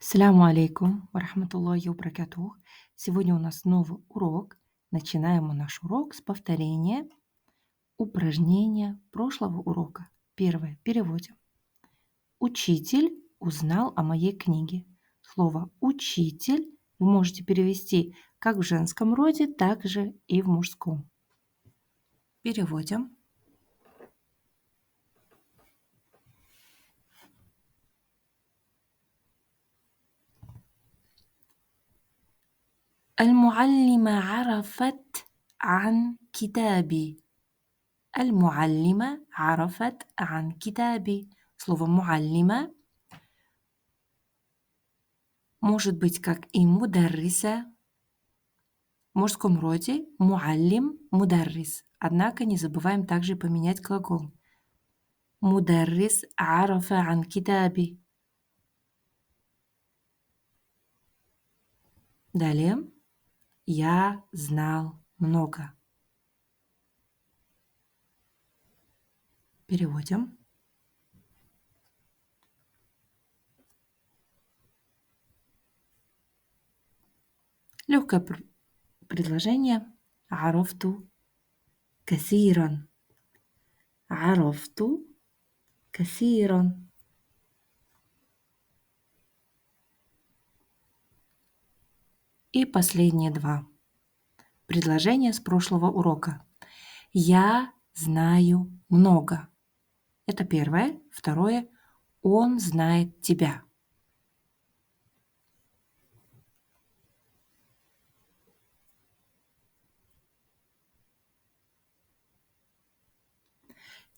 Ассаляму алейкум варахматуллахи вабаракатух. Сегодня у нас новый урок. Начинаем мы наш урок с повторения упражнения прошлого урока. Первое. Переводим. Учитель узнал о моей книге. Слово «учитель» вы можете перевести как в женском роде, так же и в мужском. Переводим. المعلمة عرفت عن كتابي. المعلمة عرفت عن كتابي. Слово «муаллима» может быть как и «мударриса» в мужском роде, «муаллим», «мударрис». Однако не забываем также поменять глагол. «Мударрис арафа ан китаби». Далее. Я знал много. Переводим. Легкое предложение. عرفت كثيرا. عرفت كثيرا. И последние два предложения с прошлого урока. Я знаю много. Это первое. Второе. Он знает тебя.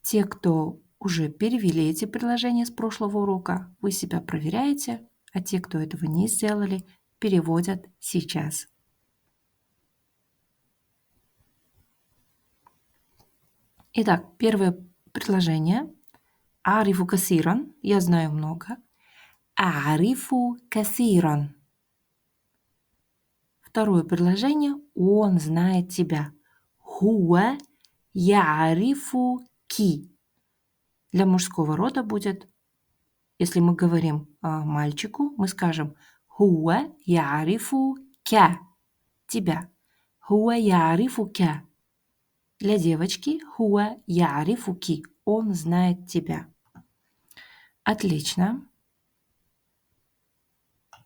Те, кто уже перевели эти предложения с прошлого урока, вы себя проверяете, а те, кто этого не сделали, переводят сейчас. Итак, первое предложение. Арифу касиран. Я знаю много. Арифу касиран. Второе предложение. Он знает тебя. Хуа я'арифу ки. Для мужского рода будет, если мы говорим мальчику, мы скажем хуа я'арифу кя. Тебя. Хуа я'арифу кя. Для девочки хуа я'арифу ки. Он знает тебя. Отлично.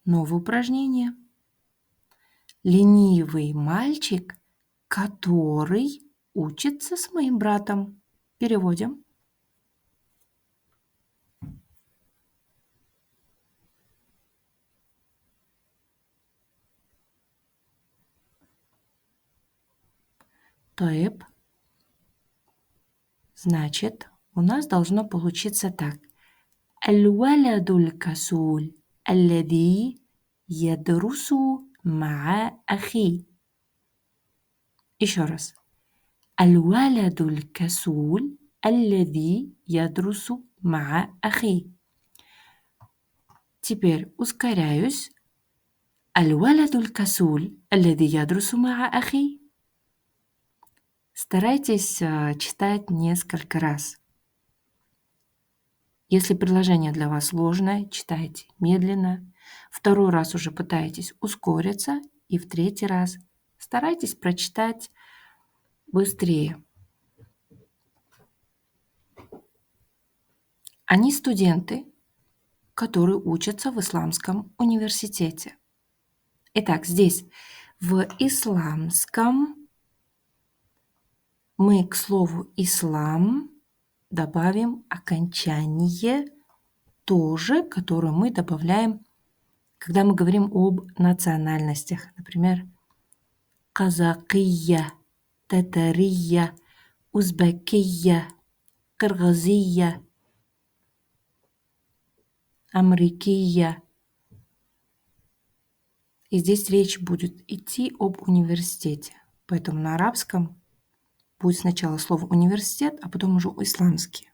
Новое упражнение. Ленивый мальчик, который учится с моим братом. Переводим. Тоэб. Значит, у нас должно получиться так. الولد الكسول الذي يدرس مع أخيه. Еще раз. الولد الكسول الذي يدرس مع أخيه. Теперь ускоряюсь. الولد الكسول الذي يدرس مع أخيه. Старайтесь читать несколько раз. Если предложение для вас сложное, читайте медленно. Второй раз уже пытайтесь ускориться. И в третий раз старайтесь прочитать быстрее. Они студенты, которые учатся в исламском университете. Итак, здесь в исламском мы к слову «ислам» добавим окончание тоже, которое мы добавляем, когда мы говорим об национальностях. Например, казакия, татария, узбекия, кыргызия, амрикия. И здесь речь будет идти об университете. Поэтому на арабском будет сначала слово «университет», а потом уже «исламский».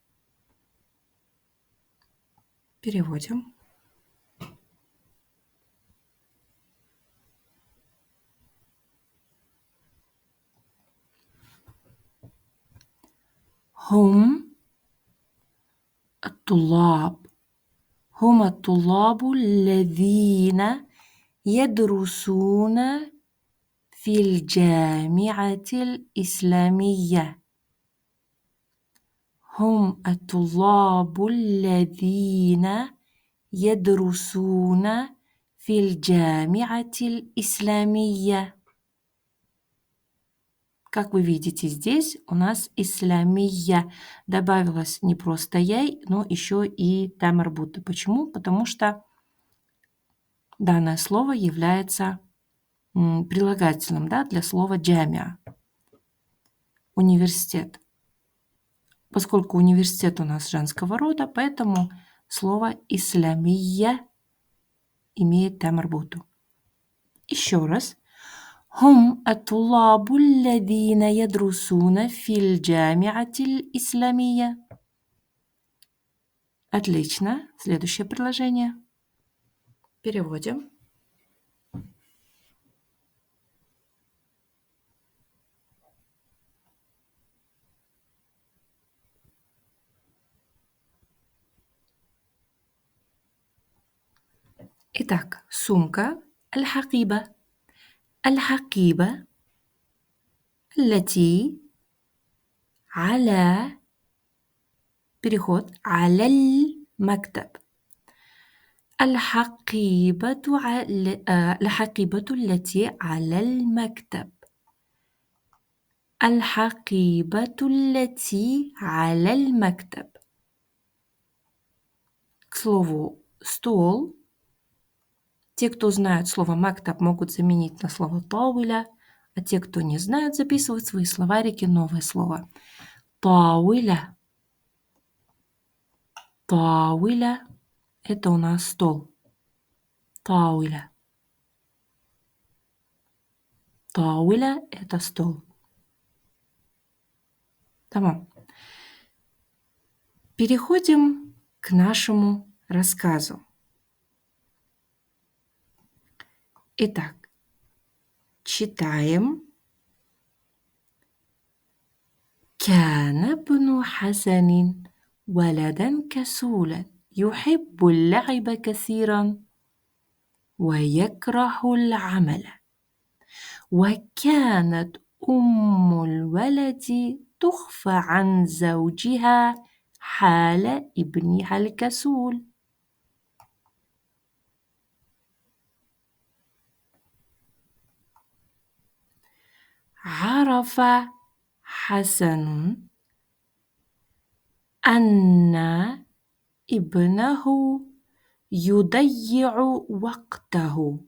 Переводим. هم الطلاب هم الطلاب الذين يدرسون في الجامعة الإسلامية. هم الطلاب الذين يدرسون في الجامعة الإسلامية. Как вы видите, здесь у нас исламия. Добавилось не просто яй, но еще и тамарбута. Почему? Потому что данное слово является прилагательным, да, для слова джамиа. Университет. Поскольку университет у нас женского рода, поэтому слово исламия имеет тамарбуту. Еще раз. هم الطلاب الذين يدرسون في الجامعة الإسلامية. Отлично. Следующее предложение. Переводим. Итак, сумка الحقيبة. الحقيبة التي على переход على المكتب. الحقيبة الحقيبة التي على المكتب. الحقيبة التي على المكتب. К слову стол. Те, кто знают слово «мактаб», могут заменить на слово «тауиля», а те, кто не знают, записывают в свои словарики новое слово. Тауиля. Тауиля – это у нас стол. Тауиля. Тауиля – это стол. Тамам. Переходим к нашему рассказу. Итак, читаем. كان ابن حسن ولدا كسولا يحب اللعب كثيرا ويكره العمل. وكانت أم الولد تخفى عن زوجها حال ابنها الكسول. عرف حسن أن ابنه يضيع وقته.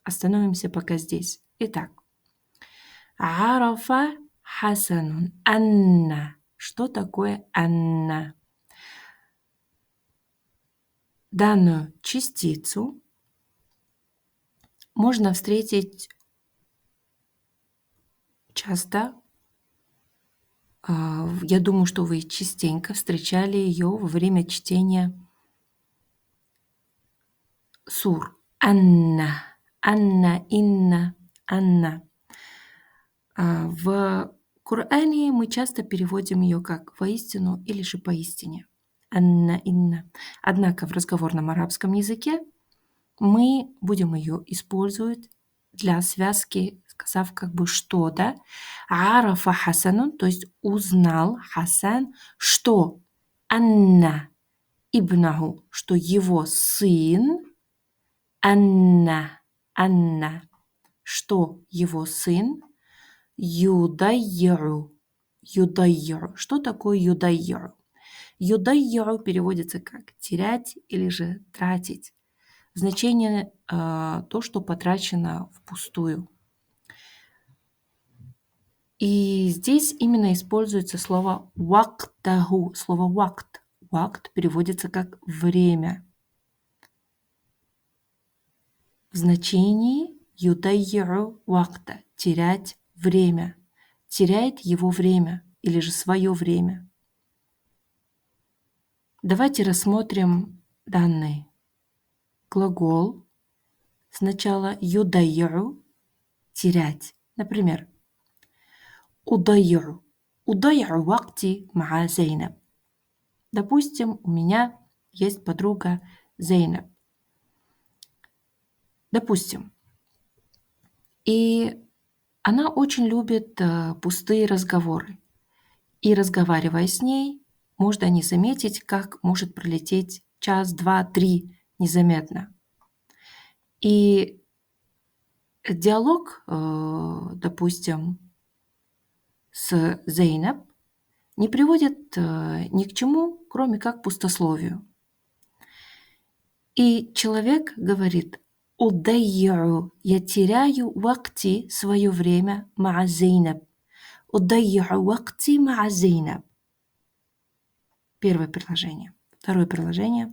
Остановимся пока здесь. Итак, عرف حسن أن. Что такое أن? Данную частицу можно встретить часто. Я думаю, что вы частенько встречали ее во время чтения сур. Анна, Анна, Инна, Анна. В Коране мы часто переводим ее как «воистину» или же «поистине». Анна, Инна. Однако в разговорном арабском языке мы будем ее использовать для связки, сказав как бы что, да? Арафа Хасанун, то есть узнал Хасан, что Анна ибнаху, что его сын, Анна, что его сын, юдайяру. Что такое юдайяру? Юдайяру переводится как терять или же тратить. Значение то, что потрачено впустую. И здесь именно используется слово вактаху, слово вакт. Вакт переводится как время. В значении юдайяру вакта – терять время. Теряет его время или же свое время. Давайте рассмотрим данный глагол. Сначала юдайяру – терять. Например, удайяру. Удайяру вакти ма Зейнаб. Допустим, у меня есть подруга Зейнаб. Допустим. И она очень любит пустые разговоры. И разговаривая с ней, можно не заметить, как может пролететь час, два, три незаметно. И диалог, допустим, с Зейнаб не приводит ни к чему, кроме как к пустословию. И человек говорит: «Удайю, я теряю вакти, свое время, ма Зейнаб. Удайю вакти ма Зейнаб». Первое предложение. Второе предложение.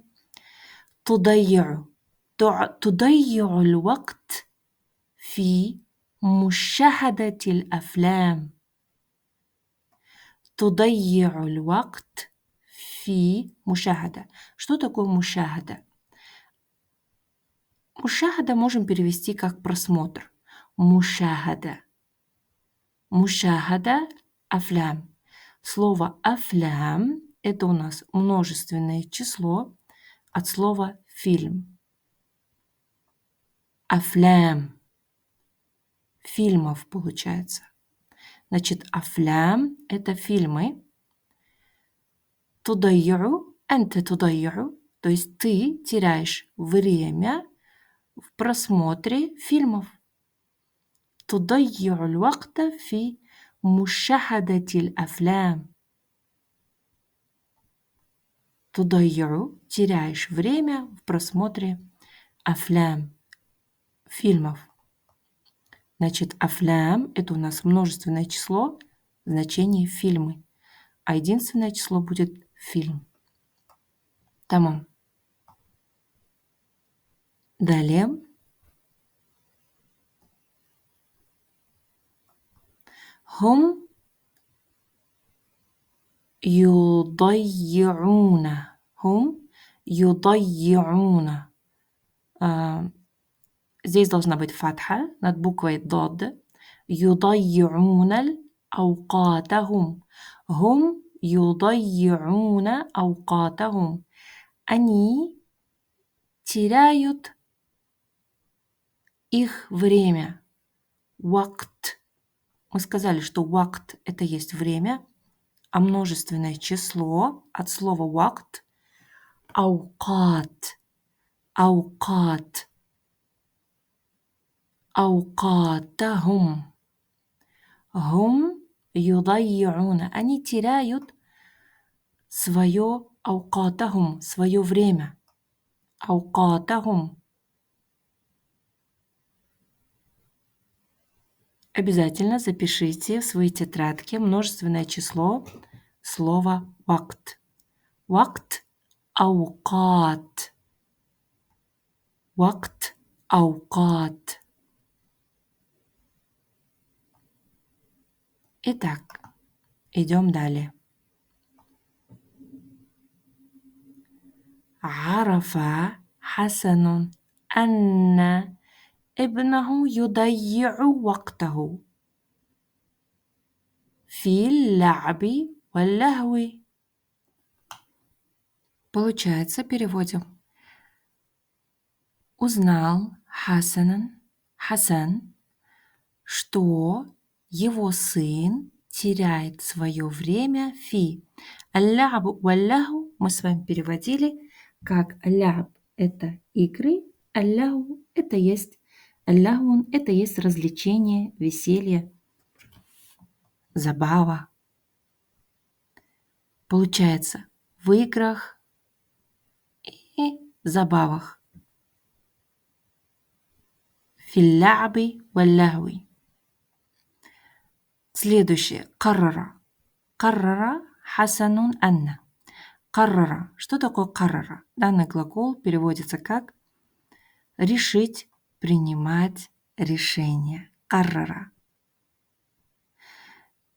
Тудайю. تضيع الوقت في مشاهدة الأفلام. تضيع الوقت في مشاهدة. Что такое мушахада? Мушахада можем перевести как просмотр. Мушахада. Мушахада афлям. Слово афлям – это у нас множественное число от слова фильм. Афлям. Фильмов получается. Значит, афлям – это фильмы. Тудайю, анта тудайю, то есть ты теряешь время в просмотре фильмов. تضيع الوقت في مشاهدة الأفلام. تضيع – теряешь время в просмотре афлям, фильмов. Значит, афлям – это у нас множественное число, значение фильмы, а единственное число будет фильм. Тамам. Далее. هم يضيعون. هم يضيعون. Здесь должна быть фатха над буквой дод. يضيعون أوقاتهم. هم يضيعون أوقاتهم. Они теряют их время. Вакт. Мы сказали, что вакт – это есть время, а множественное число от слова вакт – аукат. Аукат. Аукатахум. Хум юдайюна. Они теряют свое аукатахум, свое время. Аукатахум. Обязательно запишите в свои тетрадки множественное число слова вакт. Вакт аукат. Вакт аукат. Итак, идем далее. عرف حسن أن ابنه يضيع وقته في اللعب واللهو. Получается, переводим. Узнал Хасан, что его сын теряет свое время фи. Алляб валляху мы с вами переводили как алляб – это игры, алляху – это есть алляхун – это есть развлечение, веселье, забава. Получается, в играх и забавах. Филляби валляхуи. Следующее. Каррара. Каррара хасанун анна. Каррара. Что такое каррара? Данный глагол переводится как решить, принимать решение. Каррара.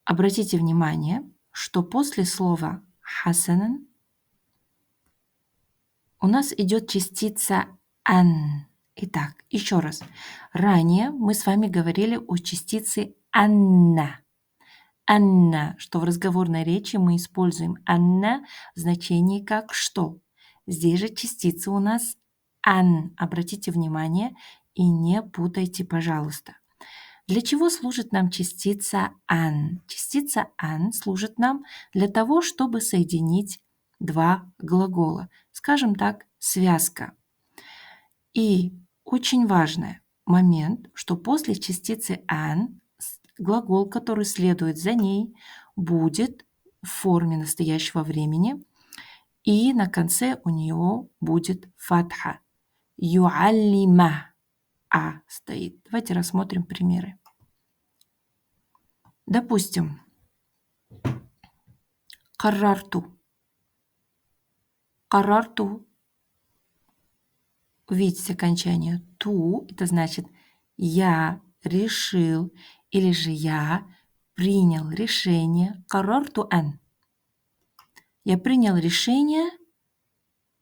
Обратите внимание, что после слова хасанан у нас идет частица ан. Итак, еще раз. Ранее мы с вами говорили о частице анна. Анна, что в разговорной речи мы используем анна в значении как что. Здесь же частица у нас ан. Обратите внимание и не путайте, пожалуйста. Для чего служит нам частица ан? Частица ан служит нам для того, чтобы соединить два глагола. Скажем так, связка. И очень важный момент, что после частицы ан глагол, который следует за ней, будет в форме настоящего времени, и на конце у нее будет фатха. Юаллима. А стоит. Давайте рассмотрим примеры. Допустим, каррарту. Каррарту. Увидите окончание ту. Это значит я решил или же я принял решение. Каррарту ан. Я принял решение.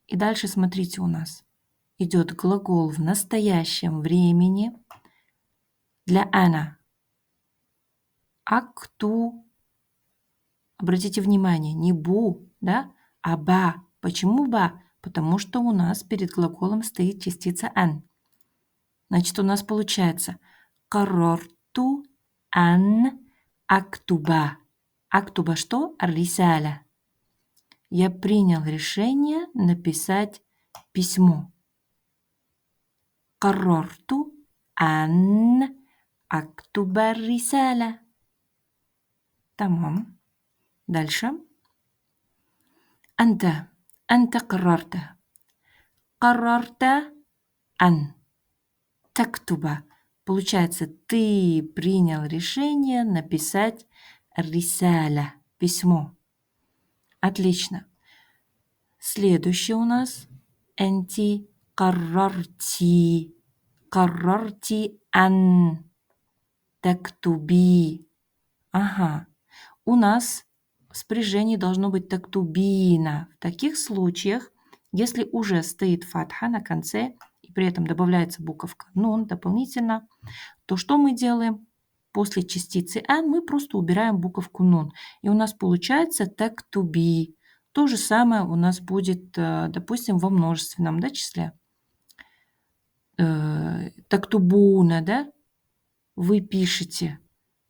И дальше смотрите, у нас идет глагол в настоящем времени для ана. Акту. Обратите внимание, не бу, да, а ба. Почему ба? Потому что у нас перед глаголом стоит частица ан. Значит, у нас получается каррарту ан актуба. Актуба что? Рисаля. Я принял решение написать письмо. Каррарту ан актуба рисаля. Тамам. Дальше. أنت قررت أن تكتب. Получается, ты принял решение написать рисаля, письмо. Отлично. Следующее у нас أنت قررت أن تكتبي. Ага. У нас в спряжении должно быть тактубина. В таких случаях, если уже стоит фатха на конце и при этом добавляется буковка нун дополнительно, то что мы делаем? После частицы ан мы просто убираем буковку нун. И у нас получается тактуби. То же самое у нас будет, допустим, во множественном, да, числе. Тактубуна, да? Вы пишете.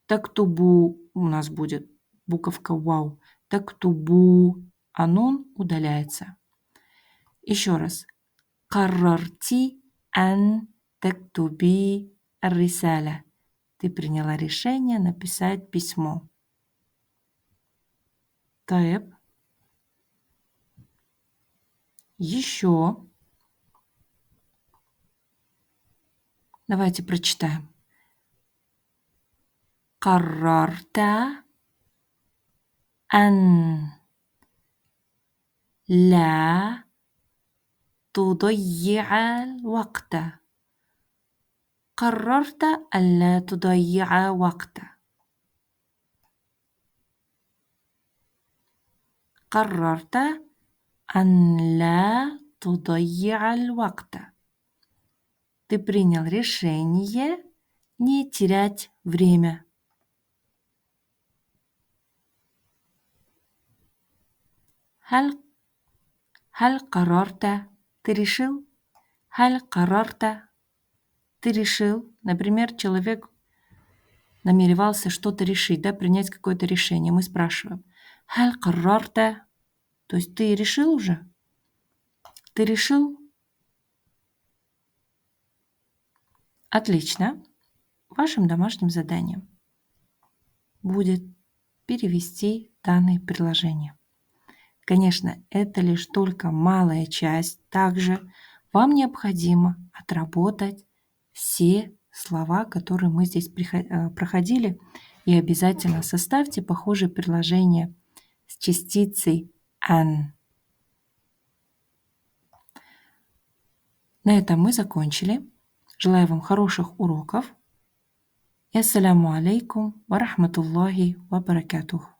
Тактубу у нас будет буковка вау. Тактубу, а нун удаляется. Еще раз. Каррарти ан тактуби рисаля. Ты приняла решение написать письмо. Таэб. Еще. Давайте прочитаем. Каррарта أن لا تضيع الوقت. قررت ألا تضيع وقت. قررت أن لا تضيع الوقت. Ты принял решение не терять время. هل قررت? Ты решил? هل قررت? Ты решил? Например, человек намеревался что-то решить, да, принять какое-то решение. Мы спрашиваем. هل قررت? То есть ты решил уже? Ты решил? Отлично. Вашим домашним заданием будет перевести данные предложения. Конечно, это лишь только малая часть. Также вам необходимо отработать все слова, которые мы здесь проходили, и обязательно составьте похожие предложения с частицей «ан». На этом мы закончили. Желаю вам хороших уроков. Ассаляму алейкум ва рахматуллахи ва баракатух.